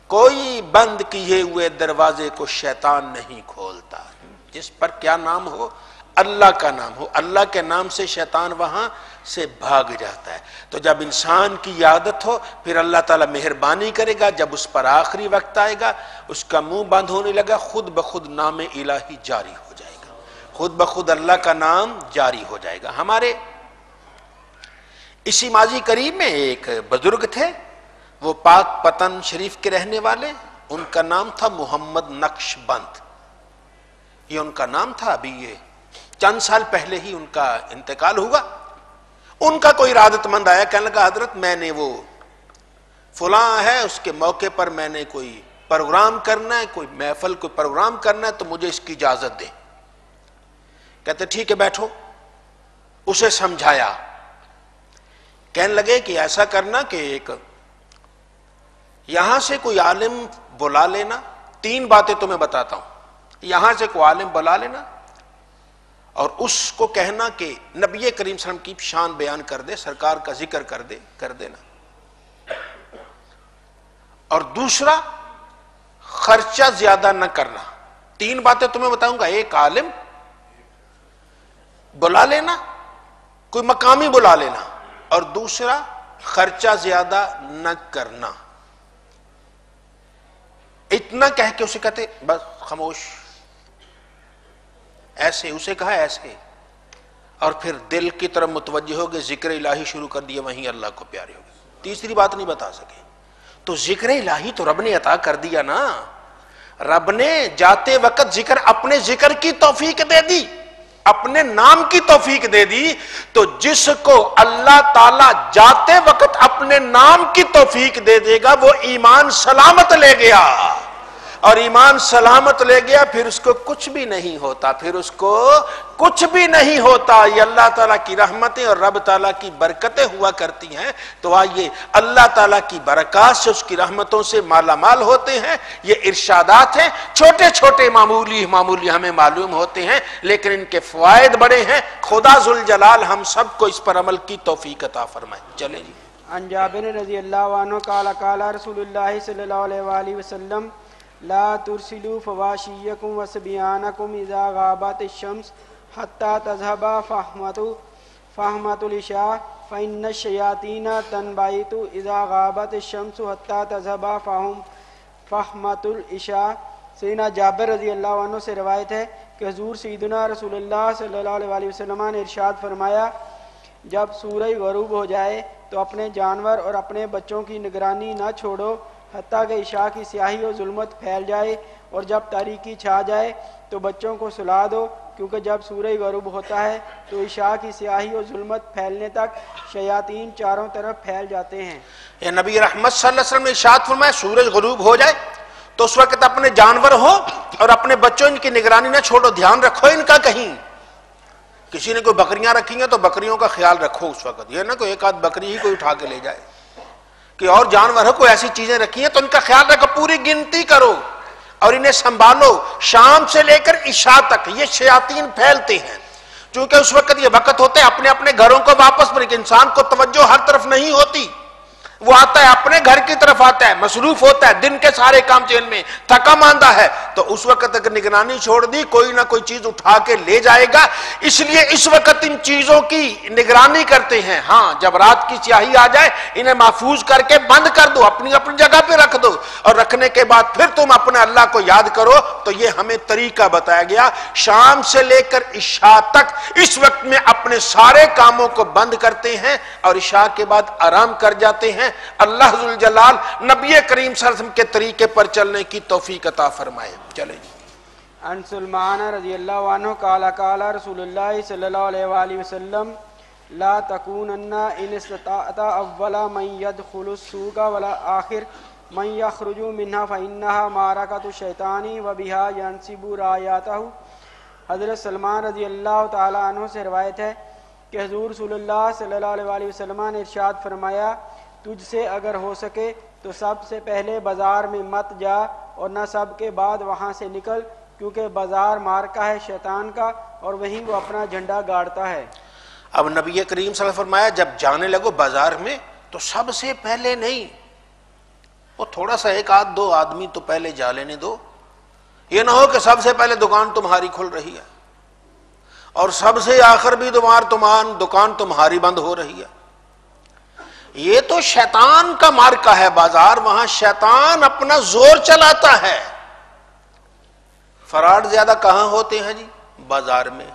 کوئی بند کیے ہوئے دروازے کو شیطان نہیں کھولتا. جس پر کیا نام ہو؟ اللہ کا نام ہو. اللہ کے نام سے شیطان وہاں سے بھاگ جاتا ہے. تو جب انسان کی عادت ہو پھر اللہ تعالیٰ مہربانی کرے گا. جب اس پر آخری وقت آئے گا اس کا منہ بند ہونے لگا, خود بخود نام الہی جاری ہو جائے گا, خود بخود اللہ کا نام جاری ہو جائے گا. ہمارے اسی ماضی قریب میں ایک بزرگ تھے, وہ پاک پتن شریف کے رہنے والے, ان کا نام تھا محمد نقش بند. یہ ان کا نام تھا. ابھی یہ چند سال پہلے ہی ان کا انتقال ہوا. ان کا کوئی ارادت مند آیا, کہنے لگا حضرت میں نے وہ فلاں ہے اس کے موقع پر میں نے کوئی پروگرام کرنا ہے, کوئی محفل کوئی پروگرام کرنا ہے, تو مجھے اس کی اجازت دیں. کہتے ٹھیک ہے بیٹھو. اسے سمجھایا, کہنے لگے کہ ایسا کرنا کہ ایک یہاں سے کوئی عالم بلا لینا, 3 باتیں تمہیں بتاتا ہوں. یہاں سے کوئی عالم بلا لینا اور اس کو کہنا کہ نبی کریم صلی اللہ علیہ وسلم کی شان بیان کر دے, سرکار کا ذکر کر دینا. اور دوسرا خرچہ زیادہ نہ کرنا. 3 باتیں تمہیں بتاؤں گا. ایک عالم بلا لینا, کوئی مقامی بلا لینا, اور دوسرا خرچہ زیادہ نہ کرنا. اتنا کہہ کے اسے کہتے بس خاموش. ایسے اسے کہا ایسے, اور پھر دل کی طرف متوجہ ہو گئے, ذکر الہی شروع کر دیا, وہیں اللہ کو پیارے ہو گئے. تیسری بات نہیں بتا سکے. تو ذکر الہی تو رب نے عطا کر دیا نا. رب نے جاتے وقت اپنے ذکر کی توفیق دے دی, اپنے نام کی توفیق دے دی. تو جس کو اللہ تعالی جاتے وقت اپنے نام کی توفیق دے دے گا وہ ایمان سلامت لے گیا, اور ایمان سلامت لے گیا پھر اس کو کچھ بھی نہیں ہوتا, پھر اس کو کچھ بھی نہیں ہوتا. یہ اللہ تعالیٰ کی رحمتیں اور رب تعالیٰ کی برکتیں ہوا کرتی ہیں. تو آئیے اللہ تعالیٰ کی برکات سے, اس کی رحمتوں سے مالا مال ہوتے ہیں. یہ ارشادات ہیں, چھوٹے چھوٹے معمولی ہمیں معلوم ہوتے ہیں, لیکن ان کے فوائد بڑے ہیں. خدا ذوالجلال ہم سب کو اس پر عمل کی توفیق عطا فرمائے. چلے جی. عن جابر رضی اللہ عنہ قال قال رسول اللہ صلی اللہ علیہ وآلہ وسلم لا ترسلوا فواشيكم وصبيانكم إذا غابت الشمس حتى تذهب فحمة العشاء فإن الشياطين تنبعث إذا غابت الشمس حتى تذهب فحمة العشاء. سیدنا جابر رضی اللہ عنہ سے روایت ہے کہ حضور سیدنا رسول اللہ صلی اللہ علیہ وسلم نے ارشاد فرمایا, جب سورج غروب ہو جائے تو اپنے جانور اور اپنے بچوں کی نگرانی نہ چھوڑو حتیٰ کہ عشاء کی سیاہی اور ظلمت پھیل جائے, اور جب تاریکی چھا جائے تو بچوں کو سلا دو, کیونکہ جب سورج غروب ہوتا ہے تو عشاء کی سیاہی اور ظلمت پھیلنے تک شیاطین چاروں طرف پھیل جاتے ہیں. یہ نبی رحمت صلی اللہ علیہ وسلم نے ارشاد فرمایا سورج غروب ہو جائے تو اس وقت اپنے جانور ہو اور اپنے بچوں ان کی نگرانی نہ چھوڑو, دھیان رکھو ان کا. کہیں کسی نے کوئی بکریاں رکھی ہیں تو بکریوں کا خیال رکھو اس وقت, یہ نہ کوئی ایک آدھ بکری ہی کوئی اٹھا کے لے جائے. کہ اور جانور ہو, کوئی ایسی چیزیں رکھی ہیں تو ان کا خیال رکھو, پوری گنتی کرو اور انہیں سنبھالو. شام سے لے کر عشاء تک یہ شیاطین پھیلتے ہیں, چونکہ اس وقت یہ وقت ہوتے ہیں اپنے اپنے گھروں کو واپس, پر ایک انسان کو توجہ ہر طرف نہیں ہوتی. وہ آتا ہے اپنے گھر کی طرف آتا ہے, مصروف ہوتا ہے, دن کے سارے کام چین میں تھکا ماندہ ہے, تو اس وقت اگر نگرانی چھوڑ دی کوئی نہ کوئی چیز اٹھا کے لے جائے گا. اس لیے اس وقت ان چیزوں کی نگرانی کرتے ہیں. ہاں جب رات کی سیاہی آ جائے انہیں محفوظ کر کے بند کر دو, اپنی اپنی جگہ پہ رکھ دو, اور رکھنے کے بعد پھر تم اپنے اللہ کو یاد کرو. تو یہ ہمیں طریقہ بتایا گیا, شام سے لے کر عشاء تک اس وقت میں اپنے سارے کاموں کو بند کرتے ہیں اور عشاء کے بعد آرام کر جاتے ہیں. اللہ ذوالجلال نبی کریم صلی اللہ علیہ وسلم کے طریقے پر چلنے کی توفیق عطا فرمائے. چلیں. عن سلمان رضی اللہ عنہ قال قال رسول اللہ صلی اللہ علیہ وآلہ وسلم لا تکونن ان استطاعت اول من يدخل السوق ولا آخر من يخرج منها فإنها معركة الشیطان وبها ينصب راياته. حضرت سلمان رضی اللہ تعالی عنہ سے روایت ہے کہ حضور رسول اللہ صلی اللہ علیہ وآلہ وسلم نے ارشاد فرمایا, تجھ سے اگر ہو سکے تو سب سے پہلے بازار میں مت جا اور نہ سب کے بعد وہاں سے نکل, کیونکہ بازار مارکا ہے شیطان کا اور وہیں وہ اپنا جھنڈا گاڑتا ہے. اب نبی کریم صلی اللہ علیہ وسلم فرمایا جب جانے لگو بازار میں تو سب سے پہلے نہیں, وہ تھوڑا سا ایک آدھ دو آدمی تو پہلے جا لینے دو. یہ نہ ہو کہ سب سے پہلے دکان تمہاری کھل رہی ہے اور سب سے آخر بھی دکان تمہاری بند ہو رہی ہے. یہ تو شیطان کا مارکا ہے بازار، وہاں شیطان اپنا زور چلاتا ہے. فراڈ زیادہ کہاں ہوتے ہیں جی؟ بازار میں.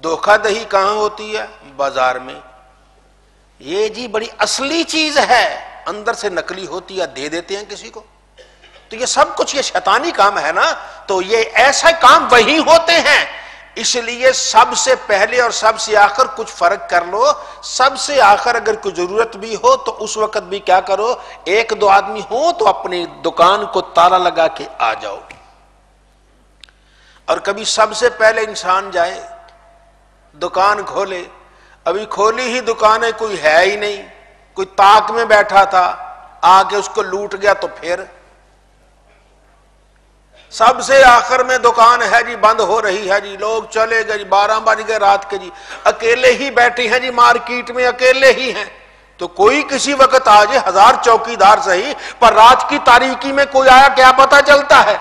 دھوکہ دہی کہاں ہوتی ہے؟ بازار میں. یہ جی بڑی اصلی چیز ہے، اندر سے نقلی ہوتی ہے، دے دیتے ہیں کسی کو. تو یہ سب کچھ یہ شیطانی کام ہے نا. تو یہ ایسا کام وہی ہوتے ہیں. اس لیے سب سے پہلے اور سب سے آخر کچھ فرق کر لو. سب سے آخر اگر کوئی ضرورت بھی ہو تو اس وقت بھی کیا کرو، ایک دو آدمی ہو تو اپنی دکان کو تالا لگا کے آ جاؤ. اور کبھی سب سے پہلے انسان جائے دکان کھولے، ابھی کھولی ہی دکان ہے، کوئی ہے ہی نہیں، کوئی تاک میں بیٹھا تھا، آ کے اس کو لوٹ گیا، تو پھر سب سے آخر میں دکان ہے جی بند ہو رہی ہے جی، لوگ چلے گئے جی، 12 بج گئے رات کے جی، اکیلے ہی بیٹھے ہیں جی مارکیٹ میں، اکیلے ہی ہیں. تو کوئی کسی وقت آ جائے، 1000 چوکیدار صحیح، پر رات کی تاریکی میں کوئی آیا کیا پتا چلتا ہے.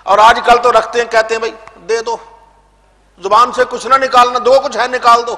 اور آج کل تو رکھتے ہیں، کہتے ہیں بھائی دے دو، زبان سے کچھ نہ نکالنا، دو کچھ ہے نکال دو.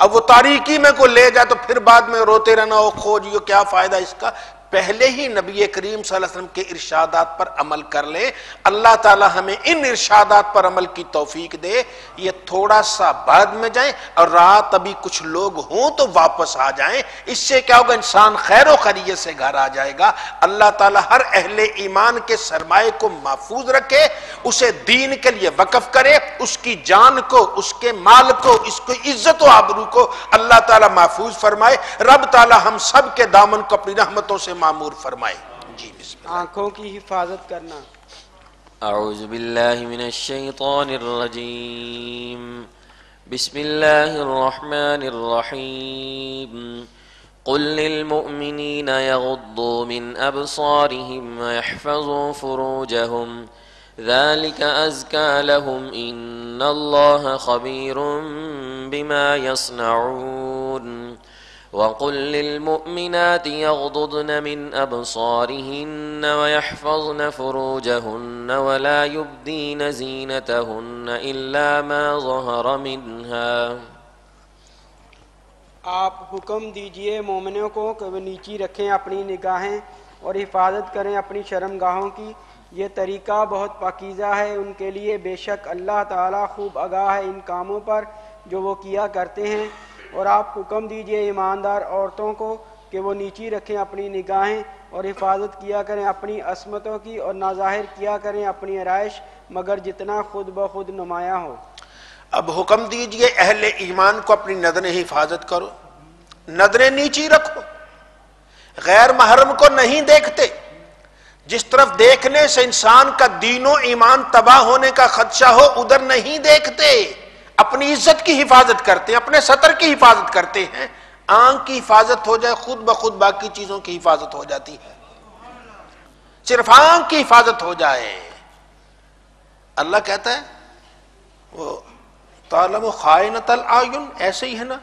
اب وہ تاریکی میں کوئی لے جائے تو پھر بعد میں روتے رہنا، وہ کھوجیو کیا فائدہ اس کا. پہلے ہی نبی کریم صلی اللہ علیہ وسلم کے ارشادات پر عمل کر لیں. اللہ تعالی ہمیں ان ارشادات پر عمل کی توفیق دے. یہ تھوڑا سا بعد میں جائیں اور رات ابھی کچھ لوگ ہوں تو واپس آ جائیں. اس سے کیا ہوگا، انسان خیر و خیریت سے گھر آ جائے گا. اللہ تعالی ہر اہل ایمان کے سرمایے کو محفوظ رکھے، اسے دین کے لیے وقف کرے، اس کی جان کو، اس کے مال کو، اس کو عزت و آبرو کو اللہ تعالی محفوظ فرمائے. رب تعالی ہم سب کے دامن کو اپنی رحمتوں سے معمور فرمائے. جی بسم اللہ. آنکھوں کی حفاظت کرنا. اعوذ باللہ من الشیطان الرجیم. بسم اللہ الرحمن الرحیم. قل للمؤمنین یغضوا من ابصارهم ويحفظوا فروجهم ذلك أزكى لهم إن الله خبير بما يصنعون. وقل للمؤمنات يغضضن من أبصارهن ويحفظن فروجهن ولا يبدين زينتهن إلا ما ظهر منها. آپ حکم دیجئے مومنوں کو کہ وہ نیچی رکھیں اپنی نگاہیں اور حفاظت کریں اپنی شرمگاہوں کی. یہ طریقہ بہت پاکیزہ ہے ان کے لیے، بے شک اللہ تعالیٰ خوب آگاہ ہے ان کاموں پر جو وہ کیا کرتے ہیں. اور آپ حکم دیجئے ایماندار عورتوں کو کہ وہ نیچی رکھیں اپنی نگاہیں اور حفاظت کیا کریں اپنی عصمتوں کی، اور نہ ظاہر کیا کریں اپنی آرائش مگر جتنا خود بخود نمایاں ہو. اب حکم دیجئے اہل ایمان کو اپنی نظریں حفاظت کرو، نظریں نیچی رکھو، غیر محرم کو نہیں دیکھتے. جس طرف دیکھنے سے انسان کا دین و ایمان تباہ ہونے کا خدشہ ہو ادھر نہیں دیکھتے. اپنی عزت کی حفاظت کرتے ہیں، اپنے سطر کی حفاظت کرتے ہیں. آنکھ کی حفاظت ہو جائے خود بخود باقی چیزوں کی حفاظت ہو جاتی ہے. صرف آنکھ کی حفاظت ہو جائے. اللہ کہتا ہے وہ تعلم خائنۃ الاعین، ایسے ہی ہے نا.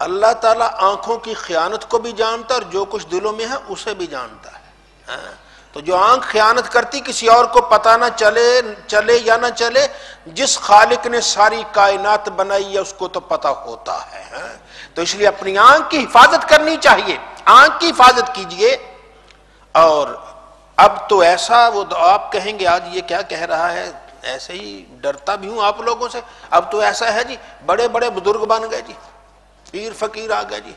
اللہ تعالیٰ آنکھوں کی خیانت کو بھی جانتا ہے اور جو کچھ دلوں میں ہے اسے بھی جانتا ہے. تو جو آنکھ خیانت کرتی کسی اور کو پتہ نہ چلے یا نہ چلے، جس خالق نے ساری کائنات بنائی ہے اس کو تو پتہ ہوتا ہے. تو اس لیے اپنی آنکھ کی حفاظت کرنی چاہیے. آنکھ کی حفاظت کیجئے. اور اب تو ایسا وہ آپ کہیں گے آج یہ کیا کہہ رہا ہے، ایسے ہی ڈرتا بھی ہوں آپ لوگوں سے. اب تو ایسا ہے جی، بڑے بڑے بزرگ بن گئے جی، پیر فقیر آ گئے جی،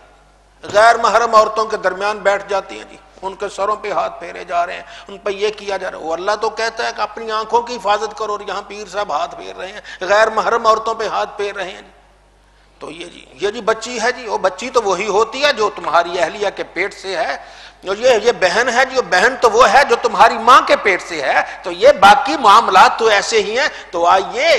غیر محرم عورتوں کے درمیان بیٹھ جاتی ہیں جی، ان کے سروں پہ ہاتھ پھیرے جا رہے ہیں، ان پہ یہ کیا جا رہا ہے. وہ اللہ تو کہتا ہے کہ اپنی آنکھوں کی حفاظت کرو، اور یہاں پیر صاحب ہاتھ پھیر رہے ہیں، غیر محرم عورتوں پہ ہاتھ پھیر رہے ہیں جی. تو یہ جی بچی ہے جی، وہ بچی تو وہی ہوتی ہے جو تمہاری اہلیہ کے پیٹ سے ہے. اور یہ بہن ہے جی، بہن تو وہ ہے جو تمہاری ماں کے پیٹ سے ہے. تو یہ باقی معاملات تو ایسے ہی ہیں. تو آئیے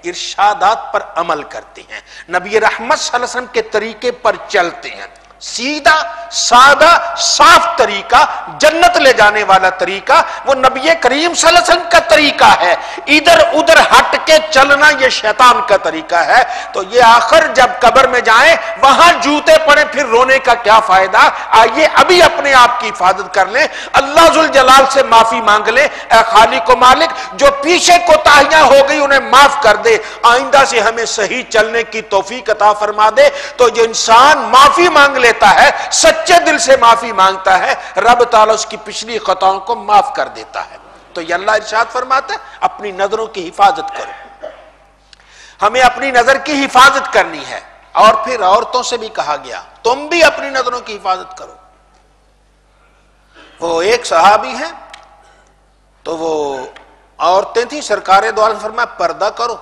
ارشادات پر عمل کرتے ہیں، نبی رحمت صلی اللہ علیہ وسلم کے طریقے پر چلتے ہیں. سیدھا سادہ صاف طریقہ، جنت لے جانے والا طریقہ وہ نبی کریم صلی اللہ علیہ وسلم کا طریقہ ہے۔ ادھر ادھر ہٹ کے چلنا یہ شیطان کا طریقہ ہے۔ تو یہ آخر جب قبر میں جائیں وہاں جوتے پڑیں پھر رونے کا کیا فائدہ؟ آئیے ابھی اپنے آپ کی حفاظت کر لیں، اللہ ذوالجلال سے معافی مانگ لیں، اے خالق و مالک جو پیچھے کوتاہیاں ہو گئی انہیں معاف کر دے، آئندہ سے ہمیں صحیح چلنے کی توفیق عطا فرما دے۔ تو جو انسان معافی مانگ لیتا ہے، سچے دل سے معافی مانگتا ہے، رب تعالیٰ اس کی پچھلی خطاؤں کو معاف کر دیتا ہے۔ تو یہ اللہ ارشاد فرماتا ہے اپنی نظروں کی حفاظت کرو، ہمیں اپنی نظر کی حفاظت کرنی ہے۔ اور پھر عورتوں سے بھی کہا گیا تم بھی اپنی نظروں کی حفاظت کرو۔ وہ ایک صحابی ہیں تو وہ عورتیں تھیں، سرکار دو عالم فرمایا پردہ کرو۔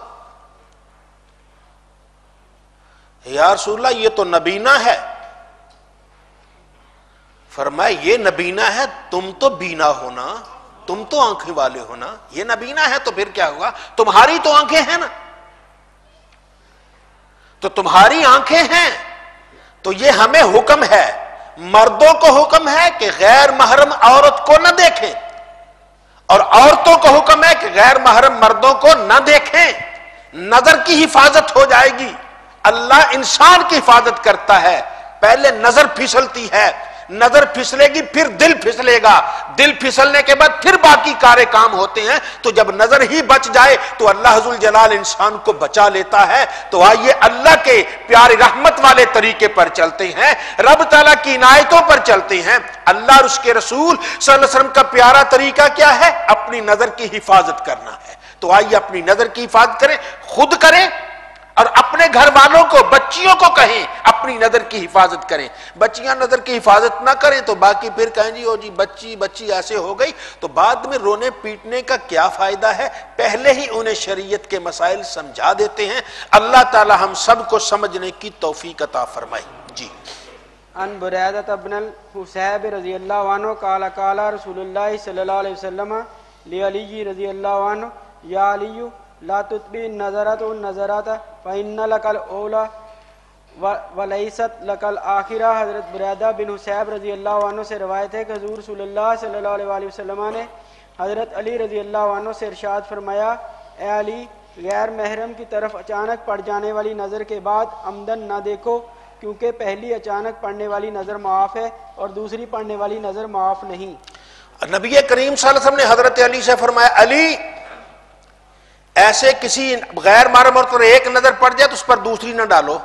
یا رسول اللہ یہ تو نبینا ہے۔ فرمایا یہ نبینا ہے، تم تو بینا ہونا، تم تو آنکھیں والے ہونا، یہ نبینا ہے تو پھر کیا ہوا؟ تمہاری تو آنکھیں ہیں نا، تو تمہاری آنکھیں ہیں تو یہ ہمیں حکم ہے، مردوں کو حکم ہے کہ غیر محرم عورت کو نہ دیکھیں، اور عورتوں کو حکم ہے کہ غیر محرم مردوں کو نہ دیکھیں۔ نظر کی حفاظت ہو جائے گی۔ اللہ انسان کی حفاظت کرتا ہے، پہلے نظر پھسلتی ہے، نظر پھسلے گی پھر دل پھسلے گا، دل پھسلنے کے بعد پھر باقی کارے کام ہوتے ہیں۔ تو جب نظر ہی بچ جائے تو اللہ ذوالجلال انسان کو بچا لیتا ہے۔ تو آئیے اللہ کے پیاری رحمت والے طریقے پر چلتے ہیں، رب تعالیٰ کی عنایتوں پر چلتے ہیں۔ اللہ اور اس کے رسول صلی اللہ علیہ وسلم کا پیارا طریقہ کیا ہے؟ اپنی نظر کی حفاظت کرنا ہے۔ تو آئیے اپنی نظر کی حفاظت کریں، خود کریں اور اپنے گھر والوں کو، بچیوں کو کہیں اپنی نظر کی حفاظت کریں۔ بچیاں نظر کی حفاظت نہ کریں تو باقی پھر کہیں جی او جی بچی ایسے ہو گئی، تو بعد میں رونے پیٹنے کا کیا فائدہ ہے؟ پہلے ہی انہیں شریعت کے مسائل سمجھا دیتے ہیں۔ اللہ تعالی ہم سب کو سمجھنے کی توفیق عطا فرمائے۔ جی عن بريدة بن الحصيب رضي الله عنه قال قال رسول الله صلى الله عليه وسلم لعلي رضي الله عنه يا علي لا تتبع النظرات فإن لك الأولى ولیست لک الآخرہ۔ حضرت بریدہ بن حصیب رضی اللہ عنہ سے روایت ہے کہ حضور رسول اللہ صلی اللہ علیہ وسلم نے حضرت علی رضی اللہ عنہ سے ارشاد فرمایا، اے علی غیر محرم کی طرف اچانک پڑ جانے والی نظر کے بعد عمدن نہ دیکھو، کیونکہ پہلی اچانک پڑنے والی نظر معاف ہے اور دوسری پڑنے والی نظر معاف نہیں۔ نبی کریم صلی اللہ علیہ وسلم نے حضرت علی سے فرمایا علی ایسے کسی غیر محرم عورت پر ایک نظر پڑ جائے تو اس پر دوسری نہ ڈالو۔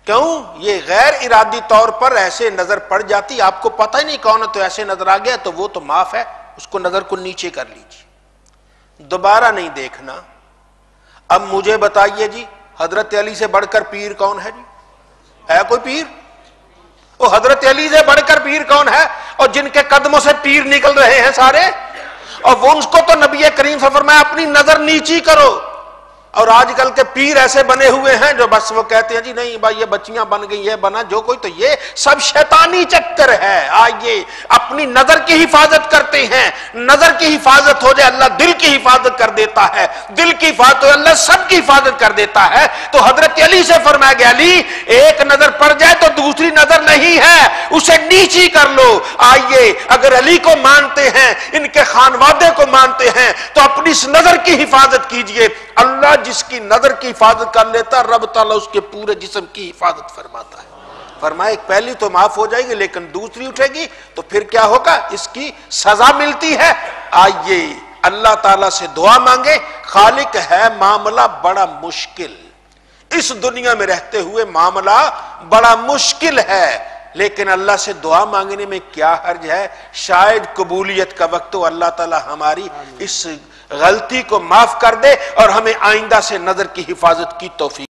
کیوں؟ یہ غیر ارادی طور پر ایسے نظر پڑ جاتی، آپ کو پتہ ہی نہیں کون ہے تو ایسے نظر آ گیا تو وہ تو معاف ہے، اس کو نظر کو نیچے کر لیجیے، دوبارہ نہیں دیکھنا۔ اب مجھے بتائیے جی حضرت علی سے بڑھ کر پیر کون ہے جی؟ ہے کوئی پیر؟ وہ حضرت علی سے بڑھ کر پیر کون ہے؟ اور جن کے قدموں سے پیر نکل رہے ہیں سارے، اور وہ ان کو تو نبی کریم صلی اللہ علیہ وسلم نے فرمایا اپنی نظر نیچی کرو۔ اور آج کل کے پیر ایسے بنے ہوئے ہیں جو بس وہ کہتے ہیں جی نہیں بھائی یہ بچیاں بن گئی، یہ بنا جو کوئی، تو یہ سب شیطانی چکر ہے۔ آئیے اپنی نظر کی حفاظت کرتے ہیں، نظر کی حفاظت ہو جائے اللہ دل کی حفاظت کر دیتا ہے، دل کی حفاظت ہو اللہ سب کی حفاظت کر دیتا ہے۔ تو حضرت علی سے فرمایا گیا علی ایک نظر پڑ جائے تو دوسری نظر نہیں ہے، اسے نیچی کر لو۔ آئیے اگر علی کو مانتے ہیں، ان کے خانوادے کو مانتے ہیں تو اپنی اس نظر کی حفاظت کیجئے۔ اللہ جس کی نظر کی حفاظت کر لیتا رب تعالیٰ اس کے پورے جسم کی حفاظت فرماتا ہے۔ فرمایا ایک پہلی تو معاف ہو جائے گی لیکن دوسری اٹھے گی تو پھر کیا ہوگا؟ اس کی سزا ملتی ہے۔ آئیے اللہ تعالیٰ سے دعا مانگے۔ خالق ہے معاملہ بڑا مشکل، اس دنیا میں رہتے ہوئے معاملہ بڑا مشکل ہے، لیکن اللہ سے دعا مانگنے میں کیا حرج ہے؟ شاید قبولیت کا وقت ہو، اللہ تعالیٰ ہماری اس غلطی کو معاف کر دے اور ہمیں آئندہ سے نظر کی حفاظت کی توفیق